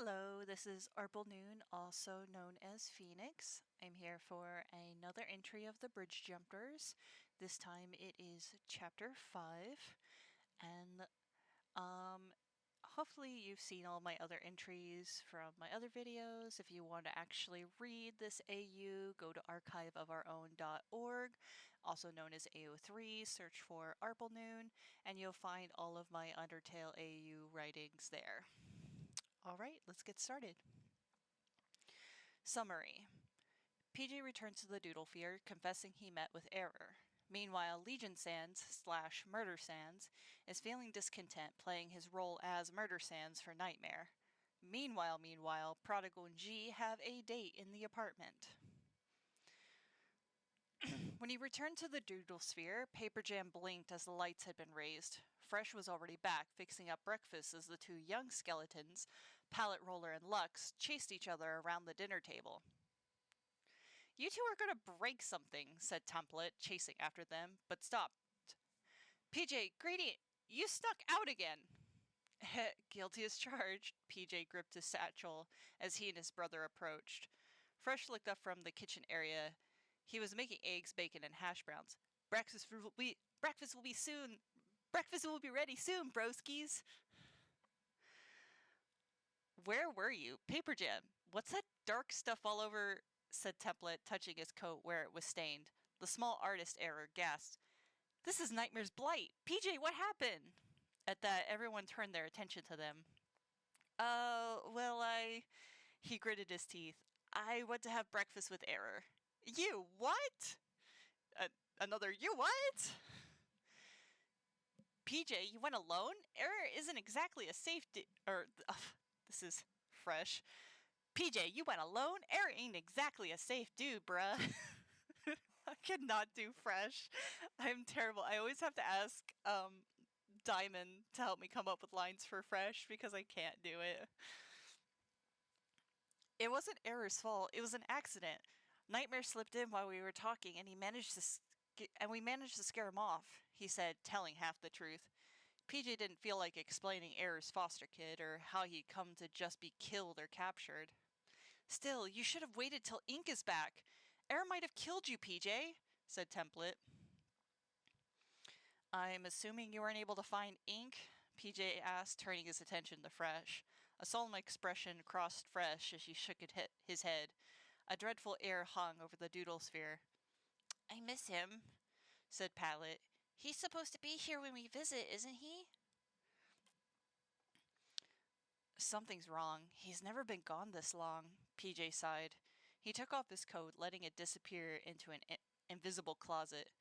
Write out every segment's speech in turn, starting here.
Hello, this is arplenoon, also known as Phoenix. I'm here for another entry of the Bridge Jumpers. This time it is chapter 5, and hopefully you've seen all my other entries from my other videos. If you want to actually read this AU, go to archiveofourown.org, also known as AO3, search for arplenoon, and you'll find all of my Undertale AU writings there. Alright, let's get started. Summary. PJ returns to the Doodlesphere, confessing he met with error. Meanwhile, Legion Sans / Murder Sans is feeling discontent, playing his role as Murder Sans for Nightmare. Meanwhile, Prodigal and Zhi have a date in the apartment. When he returned to the Doodlesphere, Paper Jam blinked as the lights had been raised. Fresh was already back, fixing up breakfast as the two young skeletons, Pallet Roller and Lux, chased each other around the dinner table. "You two are going to break something," said Template, chasing after them, but stopped. "PJ, Gradient, you snuck out again!" "Guilty as charged." PJ gripped his satchel as he and his brother approached. Fresh looked up from the kitchen area. He was making eggs, bacon, and hash browns. Breakfast will be ready soon, broskies." "Where were you? Paper Jam, what's that dark stuff all over?" said Template, touching his coat where it was stained. The small artist error gasped. "This is Nightmare's blight. PJ, what happened?" At that, everyone turned their attention to them. He gritted his teeth. "I went to have breakfast with Error." "You what?" Another, "You what?" "PJ, you went alone? Error isn't exactly a safe this is Fresh. "PJ, you went alone? Error ain't exactly a safe dude, bruh." I cannot do Fresh. I'm terrible. I always have to ask Diamond to help me come up with lines for Fresh because I can't do it. "It wasn't Error's fault. It was an accident. Nightmare slipped in while we were talking, and we managed to scare him off," he said, telling half the truth. PJ didn't feel like explaining Error's foster kid or how he'd come to just be killed or captured. "Still, you should have waited till Ink is back. Error might have killed you, PJ," said Template. "I'm assuming you weren't able to find Ink?" PJ asked, turning his attention to Fresh. A solemn expression crossed Fresh as he shook his head. A dreadful air hung over the Doodlesphere. "I miss him," said Pallet. "He's supposed to be here when we visit, isn't he?" "Something's wrong. He's never been gone this long," PJ sighed. He took off his coat, letting it disappear into an invisible closet.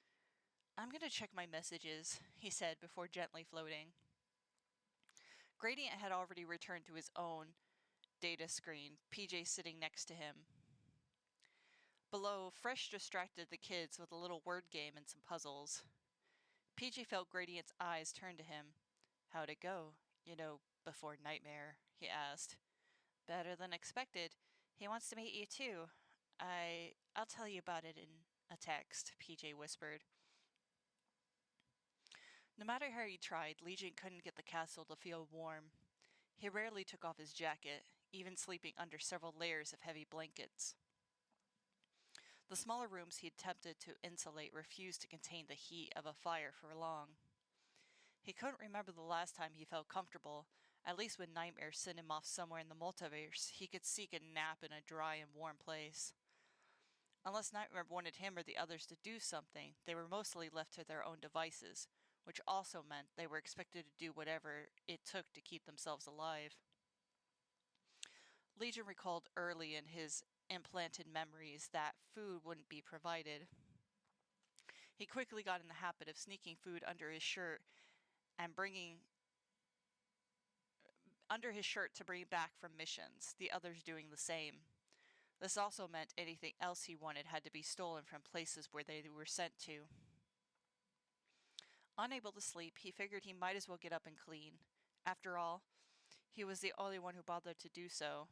"I'm going to check my messages," he said before gently floating. Gradient had already returned to his own data screen, PJ sitting next to him. Below, Fresh distracted the kids with a little word game and some puzzles. PJ felt Gradient's eyes turn to him. "How'd it go? Before Nightmare?" he asked. "Better than expected. He wants to meet you too. I'll tell you about it in a text," PJ whispered. No matter how he tried, Legion couldn't get the castle to feel warm. He rarely took off his jacket, even sleeping under several layers of heavy blankets. The smaller rooms he attempted to insulate refused to contain the heat of a fire for long. He couldn't remember the last time he felt comfortable, at least when Nightmare sent him off somewhere in the multiverse. He could seek a nap in a dry and warm place. Unless Nightmare wanted him or the others to do something, they were mostly left to their own devices, which also meant they were expected to do whatever it took to keep themselves alive. Legion recalled early in his implanted memories that food wouldn't be provided. He quickly got in the habit of sneaking food under his shirt and to bring back from missions, the others doing the same. This also meant anything else he wanted had to be stolen from places where they were sent to. Unable to sleep, he figured he might as well get up and clean. After all, he was the only one who bothered to do so.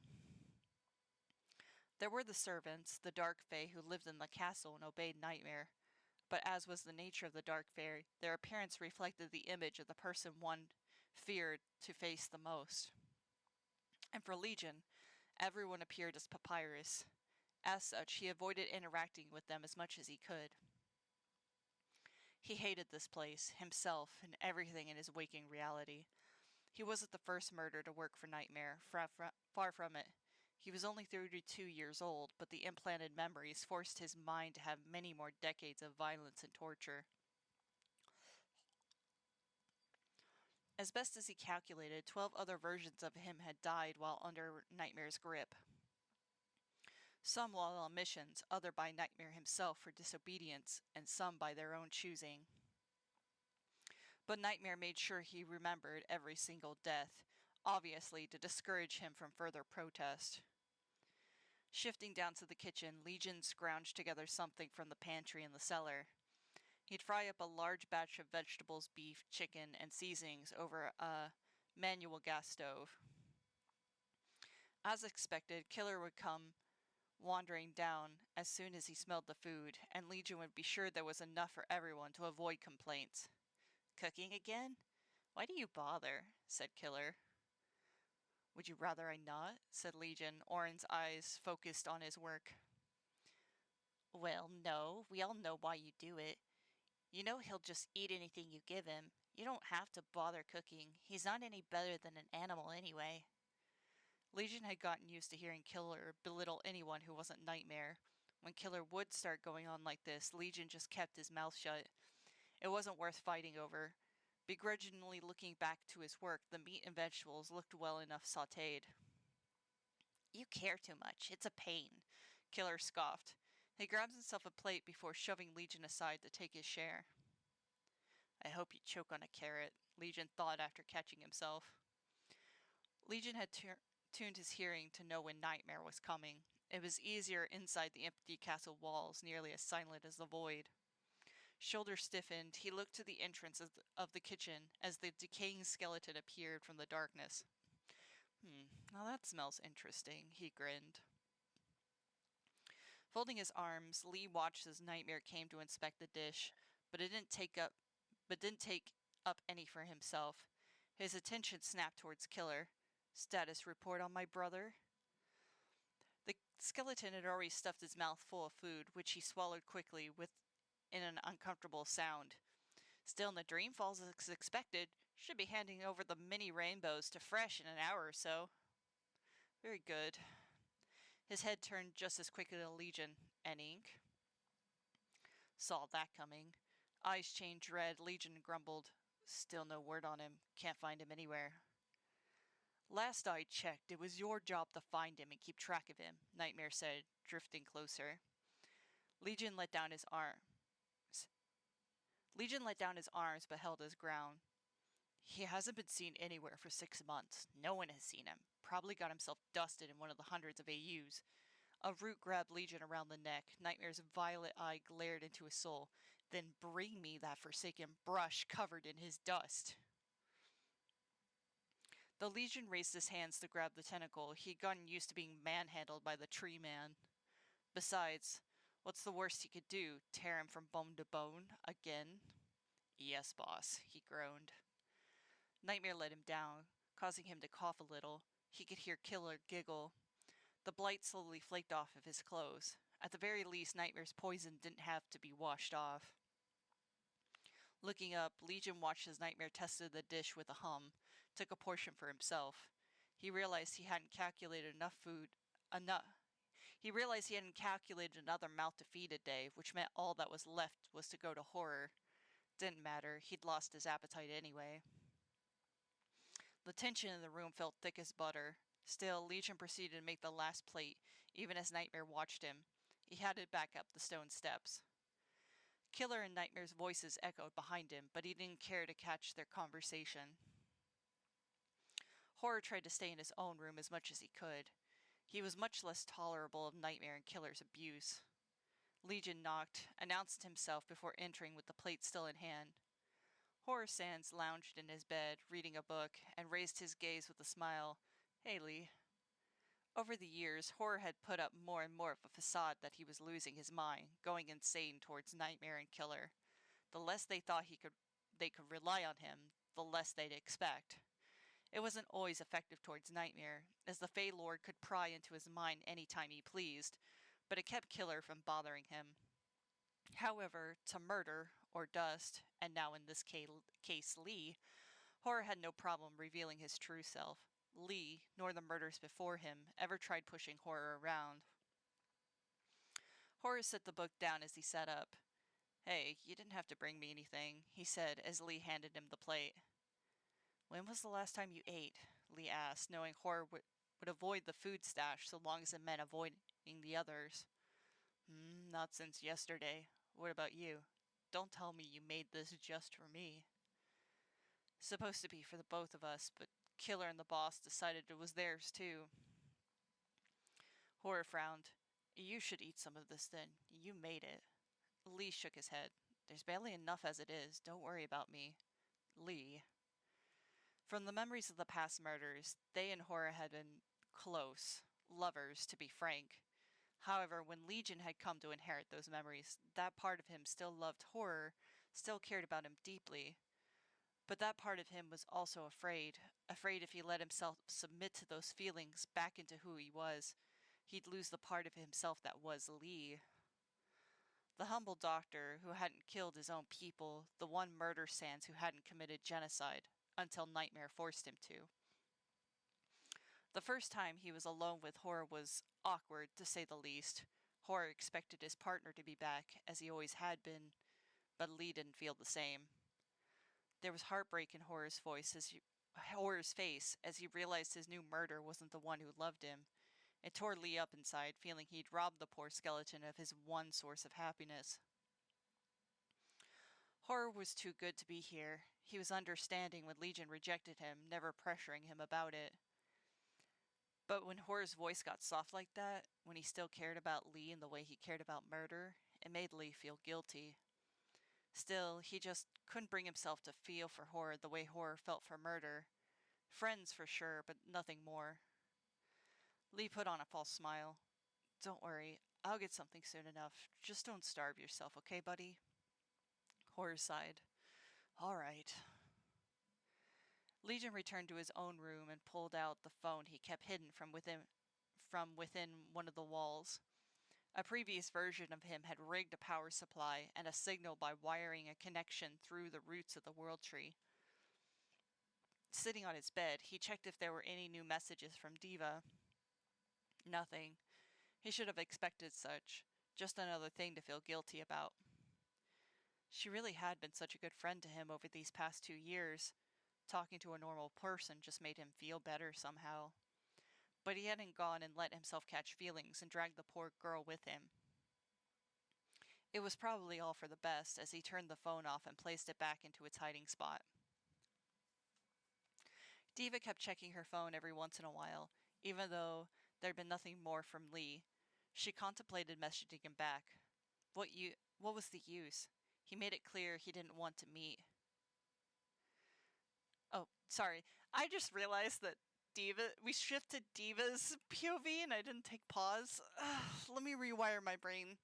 There were the servants, the Dark Fae who lived in the castle and obeyed Nightmare. But as was the nature of the Dark Fae, their appearance reflected the image of the person one feared to face the most. And for Legion, everyone appeared as Papyrus. As such, he avoided interacting with them as much as he could. He hated this place, himself, and everything in his waking reality. He wasn't the first murderer to work for Nightmare, far from it. He was only 32 years old, but the implanted memories forced his mind to have many more decades of violence and torture. As best as he calculated, 12 other versions of him had died while under Nightmare's grip. Some while on missions, other by Nightmare himself for disobedience, and some by their own choosing. But Nightmare made sure he remembered every single death, obviously to discourage him from further protest. Shifting down to the kitchen, Legion scrounged together something from the pantry and the cellar. He'd fry up a large batch of vegetables, beef, chicken, and seasonings over a manual gas stove. As expected, Killer would come wandering down as soon as he smelled the food, and Legion would be sure there was enough for everyone to avoid complaints. "Cooking again? Why do you bother?" said Killer. "Would you rather I not?" said Legion, Orin's eyes focused on his work. "Well, no, we all know why you do it. You know he'll just eat anything you give him. You don't have to bother cooking. He's not any better than an animal anyway." Legion had gotten used to hearing Killer belittle anyone who wasn't Nightmare. When Killer would start going on like this, Legion just kept his mouth shut. It wasn't worth fighting over. Begrudgingly looking back to his work, the meat and vegetables looked well enough sautéed. "You care too much. It's a pain," Killer scoffed. He grabbed himself a plate before shoving Legion aside to take his share. "I hope you choke on a carrot," Legion thought after catching himself. Legion had tuned his hearing to know when Nightmare was coming. It was easier inside the empty castle walls, nearly as silent as the void. Shoulders stiffened, he looked to the entrance of the kitchen as the decaying skeleton appeared from the darkness. Now that smells interesting," he grinned. Folding his arms, Lee watched as Nightmare came to inspect the dish, but didn't take up any for himself. His attention snapped towards Killer. "Status report on my brother?" The skeleton had already stuffed his mouth full of food, which he swallowed quickly in an uncomfortable sound. "Still in the dream falls as expected. Should be handing over the mini rainbows to Fresh in an hour or so." "Very good." His head turned just as quickly to Legion. "Any ink?" "Saw that coming." Eyes changed red. Legion grumbled. "Still no word on him. Can't find him anywhere." "Last I checked, it was your job to find him and keep track of him," Nightmare said, drifting closer. Legion let down his arms. But held his ground. "He hasn't been seen anywhere for 6 months. No one has seen him. Probably got himself dusted in one of the hundreds of AUs." A root grabbed Legion around the neck. Nightmare's violet eye glared into his soul. "Then bring me that forsaken brush covered in his dust." The Legion raised his hands to grab the tentacle. He'd gotten used to being manhandled by the tree man. Besides, what's the worst he could do? Tear him from bone to bone? Again? "Yes, boss," he groaned. Nightmare let him down, causing him to cough a little. He could hear Killer giggle. The blight slowly flaked off of his clothes. At the very least, Nightmare's poison didn't have to be washed off. Looking up, Legion watched as Nightmare tested the dish with a hum, took a portion for himself. He realized he hadn't calculated another mouth to feed a day, which meant all that was left was to go to Horror. Didn't matter, he'd lost his appetite anyway. The tension in the room felt thick as butter. Still, Legion proceeded to make the last plate, even as Nightmare watched him. He headed back up the stone steps. Killer and Nightmare's voices echoed behind him, but he didn't care to catch their conversation. Horror tried to stay in his own room as much as he could. He was much less tolerable of Nightmare and Killer's abuse. Legion knocked, announced himself before entering with the plate still in hand. Horror Sans lounged in his bed, reading a book, and raised his gaze with a smile. "Hey, Lee." Over the years, Horror had put up more and more of a facade that he was losing his mind, going insane towards Nightmare and Killer. The less they thought they could rely on him, the less they'd expect. It wasn't always effective towards Nightmare, as the Fey Lord could pry into his mind any time he pleased, but it kept Killer from bothering him. However, to Murder, or Dust, and now in this case Lee, Horror had no problem revealing his true self. Lee, nor the murders before him, ever tried pushing Horror around. Horror set the book down as he sat up. "Hey, you didn't have to bring me anything," he said as Lee handed him the plate. "When was the last time you ate?" Lee asked, knowing Horror would avoid the food stash so long as it meant avoiding the others. Not since yesterday. What about you? Don't tell me you made this just for me." "Supposed to be for the both of us, but Killer and the boss decided it was theirs too." Horror frowned. "You should eat some of this then. You made it." Lee shook his head. "There's barely enough as it is. Don't worry about me." Lee. From the memories of the past murders, they and Horror had been close. Lovers, to be frank. However, when Legion had come to inherit those memories, that part of him still loved Horror, still cared about him deeply. But that part of him was also afraid if he let himself submit to those feelings back into who he was, he'd lose the part of himself that was Lee. The humble doctor who hadn't killed his own people, the one murder sans who hadn't committed genocide, until Nightmare forced him to. The first time he was alone with Horror was awkward, to say the least. Horror expected his partner to be back, as he always had been, but Lee didn't feel the same. There was heartbreak in Horror's face as he realized his new murder wasn't the one who loved him. It tore Lee up inside, feeling he'd robbed the poor skeleton of his one source of happiness. Horror was too good to be here. He was understanding when Legion rejected him, never pressuring him about it. But when Horror's voice got soft like that, when he still cared about Lee in the way he cared about murder, it made Lee feel guilty. Still, he just couldn't bring himself to feel for Horror the way Horror felt for murder. Friends for sure, but nothing more. Lee put on a false smile. "Don't worry, I'll get something soon enough. Just don't starve yourself, okay, buddy?" Horror sighed. "All right." Legion returned to his own room and pulled out the phone he kept hidden from within one of the walls. A previous version of him had rigged a power supply and a signal by wiring a connection through the roots of the world tree. Sitting on his bed, he checked if there were any new messages from Diva. Nothing. He should have expected such. Just another thing to feel guilty about. She really had been such a good friend to him over these past 2 years. Talking to a normal person just made him feel better somehow. But he hadn't gone and let himself catch feelings and dragged the poor girl with him. It was probably all for the best as he turned the phone off and placed it back into its hiding spot. Diva kept checking her phone every once in a while, even though there'd been nothing more from Lee. She contemplated messaging him back. What was the use? He made it clear he didn't want to meet. Oh, sorry. I just realized that we shifted Diva's POV and I didn't take pause. Let me rewire my brain.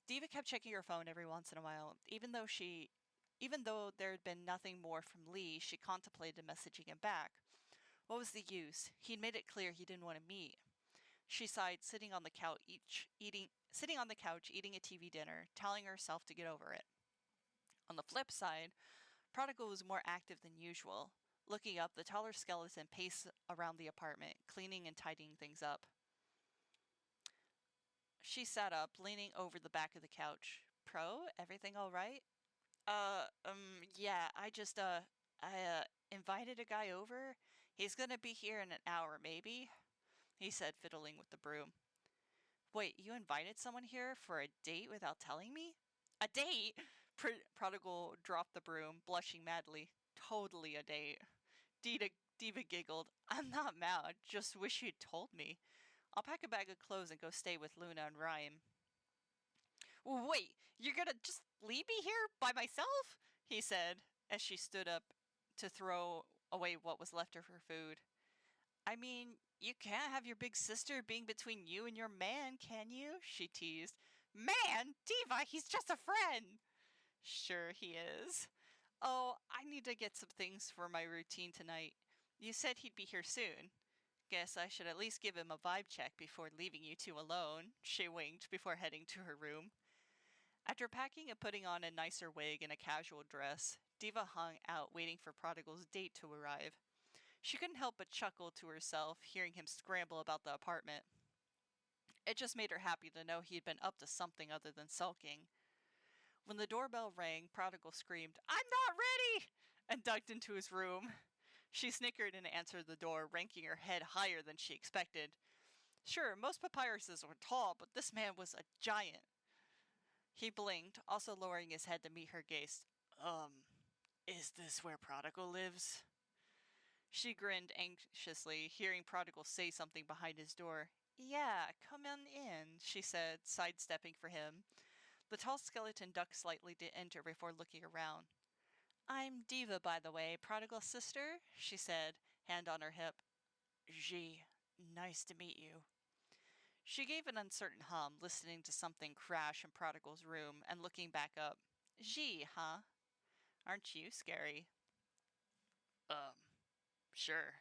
Diva kept checking her phone every once in a while. Even though there had been nothing more from Lee, she contemplated messaging him back. What was the use? He'd made it clear he didn't want to meet. She sighed, sitting on the couch eating a TV dinner, telling herself to get over it. On the flip side, Prodigal was more active than usual. Looking up, the taller skeleton paced around the apartment, cleaning and tidying things up. She sat up, leaning over the back of the couch. "Pro, everything all right?" Yeah, I invited a guy over. He's gonna be here in an hour, maybe," he said, fiddling with the broom. "Wait, you invited someone here for a date without telling me?" "A date?" Prodigal dropped the broom, blushing madly. "Totally a date." Diva giggled. "I'm not mad, just wish you'd told me. I'll pack a bag of clothes and go stay with Luna and Rhyme." "Wait, you're gonna just leave me here by myself?" he said, as she stood up to throw away what was left of her food. "I mean, you can't have your big sister being between you and your man, can you?" she teased. "Man? Diva, he's just a friend!" "Sure he is." Oh, I need to get some things for my routine tonight. You said he'd be here soon. Guess I should at least give him a vibe check before leaving you two alone, she winked before heading to her room. After packing and putting on a nicer wig and a casual dress, Diva hung out waiting for Prodigal's date to arrive. She couldn't help but chuckle to herself, hearing him scramble about the apartment. It just made her happy to know he had been up to something other than sulking. When the doorbell rang, Prodigal screamed, "I'm not ready!" and ducked into his room. She snickered and answered the door, ranking her head higher than she expected. Sure, most papyruses were tall, but this man was a giant. He blinked, also lowering his head to meet her gaze. Is this where Prodigal lives? She grinned anxiously, hearing Prodigal say something behind his door. Yeah, come on in, she said, sidestepping for him. The tall skeleton ducked slightly to enter before looking around. I'm Diva, by the way, Prodigal's sister, she said, hand on her hip. Zhi, nice to meet you. She gave an uncertain hum, listening to something crash in Prodigal's room and looking back up. Zhi, huh? Aren't you scary? Sure,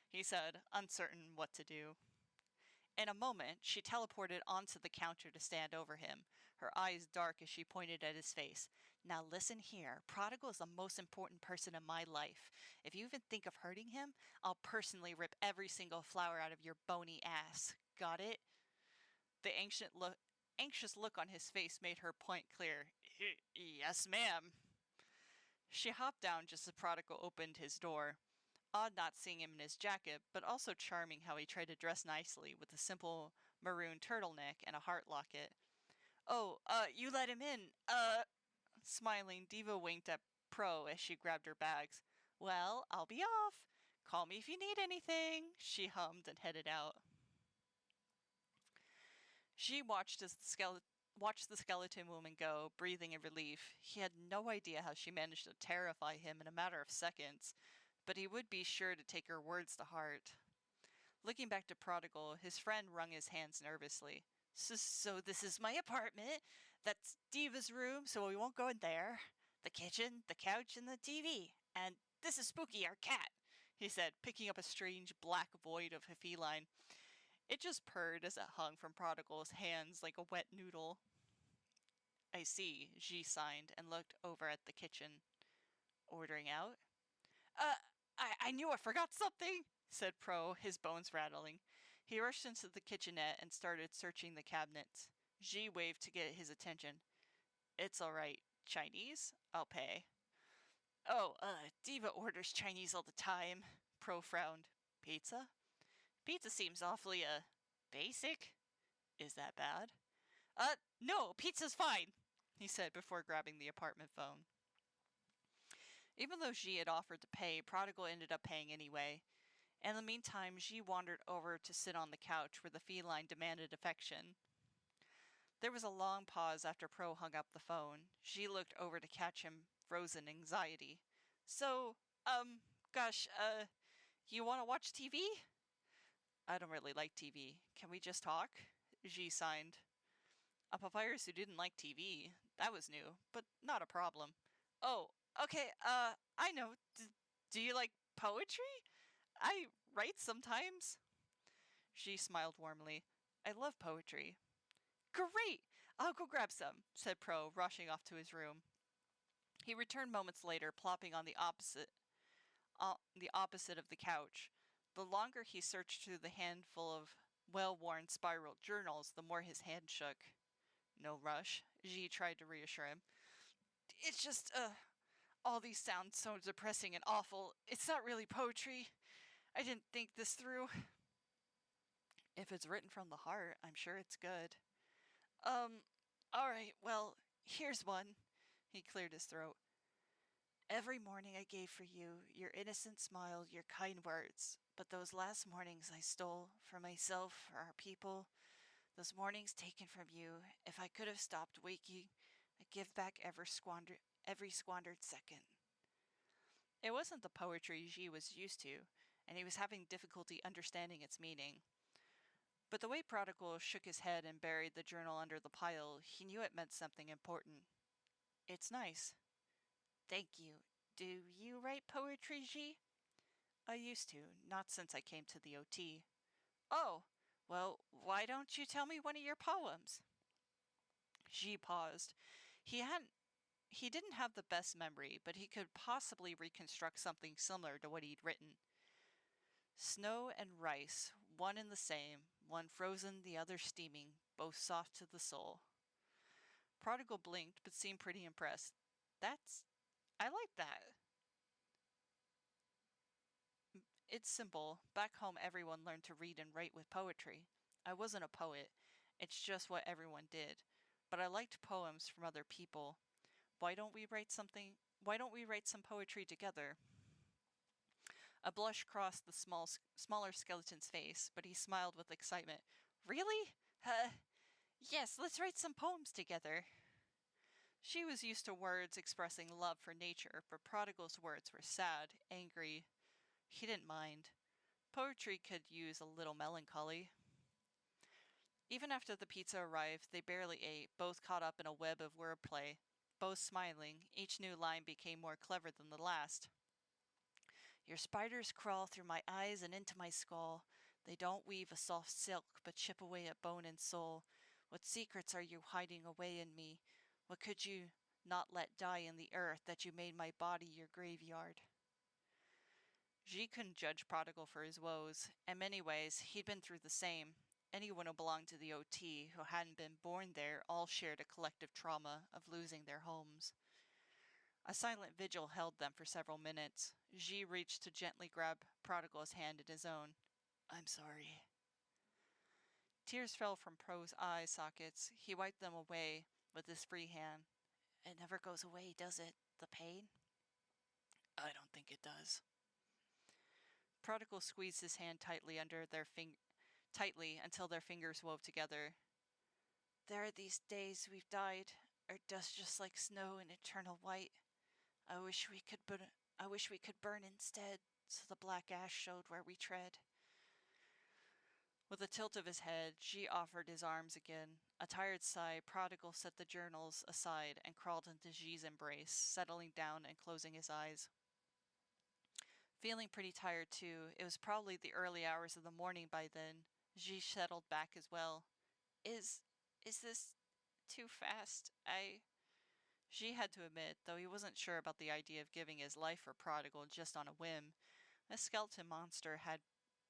he said, uncertain what to do. In a moment, she teleported onto the counter to stand over him, her eyes dark as she pointed at his face. Now listen here, Prodigal is the most important person in my life. If you even think of hurting him, I'll personally rip every single flower out of your bony ass. Got it? The anxious look on his face made her point clear. Yes, ma'am. She hopped down just as Prodigal opened his door. Odd not seeing him in his jacket, but also charming how he tried to dress nicely with a simple maroon turtleneck and a heart locket. Oh, you let him in. Smiling, Diva winked at Pro as she grabbed her bags. Well, I'll be off. Call me if you need anything, she hummed and headed out. She watched the skeleton woman go, breathing in relief. He had no idea how she managed to terrify him in a matter of seconds, but he would be sure to take her words to heart. Looking back to Prodigal, his friend wrung his hands nervously. So this is my apartment. That's Diva's room, so we won't go in there. The kitchen, the couch, and the TV. And this is Spooky, our cat, he said, picking up a strange black void of a feline. It just purred as it hung from Prodigal's hands like a wet noodle. I see, Xi signed and looked over at the kitchen. Ordering out? Uh, I knew I forgot something, said Pro, his bones rattling. He rushed into the kitchenette and started searching the cabinets. Xi waved to get his attention. It's all right. Chinese? I'll pay. Oh, Diva orders Chinese all the time. Pro frowned. Pizza? Pizza seems awfully, basic. Is that bad? No, pizza's fine, he said before grabbing the apartment phone. Even though Xi had offered to pay, Prodigal ended up paying anyway. In the meantime, Xi wandered over to sit on the couch where the feline demanded affection. There was a long pause after Pro hung up the phone. Xi looked over to catch him, frozen in anxiety. So, gosh, you want to watch TV? I don't really like TV. Can we just talk? Xi signed. A papyrus who didn't like TV. That was new, but not a problem. Oh, okay, I know. Do you like poetry? I write sometimes. She smiled warmly. I love poetry. Great! I'll go grab some, said Pro, rushing off to his room. He returned moments later, plopping on the opposite of the couch. The longer he searched through the handful of well-worn spiral journals, the more his hand shook. No rush, Xi tried to reassure him. It's just, all these sound so depressing and awful. It's not really poetry. I didn't think this through. If it's written from the heart, I'm sure it's good. Alright, well, here's one. He cleared his throat. Every morning I gave for you, your innocent smile, your kind words. But those last mornings I stole for myself, for our people, those mornings taken from you, if I could have stopped waking, I'd give back every squandered second. It wasn't the poetry Xi was used to, and he was having difficulty understanding its meaning. But the way Prodigal shook his head and buried the journal under the pile, he knew it meant something important. It's nice. Thank you. Do you write poetry, Zhi? I used to, not since I came to the OT. Oh, well, why don't you tell me one of your poems? Zhi paused. He hadn't He didn't have the best memory, but he could possibly reconstruct something similar to what he'd written. Snow and rice, one and the same, one frozen, the other steaming, both soft to the soul. Prodigal blinked, but seemed pretty impressed. I like that. It's simple. Back home, everyone learned to read and write with poetry. I wasn't a poet. It's just what everyone did. But I liked poems from other people. Why don't we write some poetry together? A blush crossed the smaller skeleton's face, but he smiled with excitement. Really? Yes, let's write some poems together. She was used to words expressing love for nature, but Prodigal's words were sad, angry. He didn't mind. Poetry could use a little melancholy. Even after the pizza arrived, they barely ate, both caught up in a web of wordplay. Both smiling, each new line became more clever than the last. Your spiders crawl through my eyes and into my skull. They don't weave a soft silk, but chip away at bone and soul. What secrets are you hiding away in me? What could you not let die in the earth that you made my body your graveyard? Zhi couldn't judge Prodigal for his woes. In many ways, he'd been through the same. Anyone who belonged to the OT who hadn't been born there all shared a collective trauma of losing their homes. A silent vigil held them for several minutes. Zhi reached to gently grab Prodigal's hand in his own. I'm sorry. Tears fell from Pro's eye sockets. He wiped them away with his free hand. It never goes away, does it? The pain? I don't think it does. Prodigal squeezed his hand tightly until their fingers wove together. There are these days we've died, our dust just like snow in eternal white. I wish we could burn instead, so the black ash showed where we tread. With a tilt of his head, Zhi offered his arms again. A tired sigh, Prodigal set the journals aside and crawled into Zhi's embrace, settling down and closing his eyes. Feeling pretty tired too, it was probably the early hours of the morning by then. Zhi settled back as well. Is this too fast? Zhi had to admit, though he wasn't sure about the idea of giving his life for Prodigal just on a whim. A skeleton monster had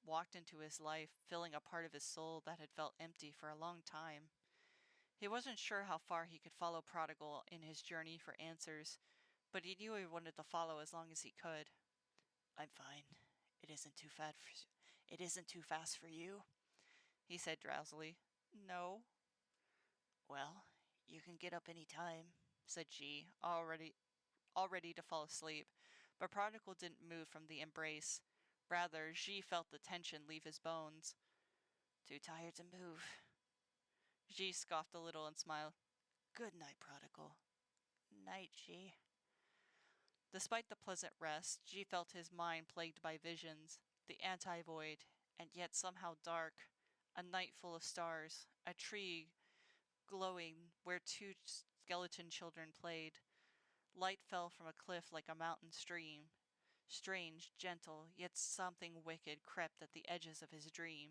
walked into his life, filling a part of his soul that had felt empty for a long time. He wasn't sure how far he could follow Prodigal in his journey for answers, but he knew he wanted to follow as long as he could. I'm fine. It isn't too fast for you, he said drowsily. No. Well, you can get up any time, said Zhi, all ready to fall asleep, but Prodigal didn't move from the embrace. Rather, Zhi felt the tension leave his bones. Too tired to move. Zhi scoffed a little and smiled. Good night, Prodigal. Night, Zhi. Despite the pleasant rest, Zhi felt his mind plagued by visions, the anti-void, and yet somehow dark, a night full of stars, a tree glowing where two skeleton children played. Light fell from a cliff like a mountain stream. Strange, gentle, yet something wicked crept at the edges of his dream.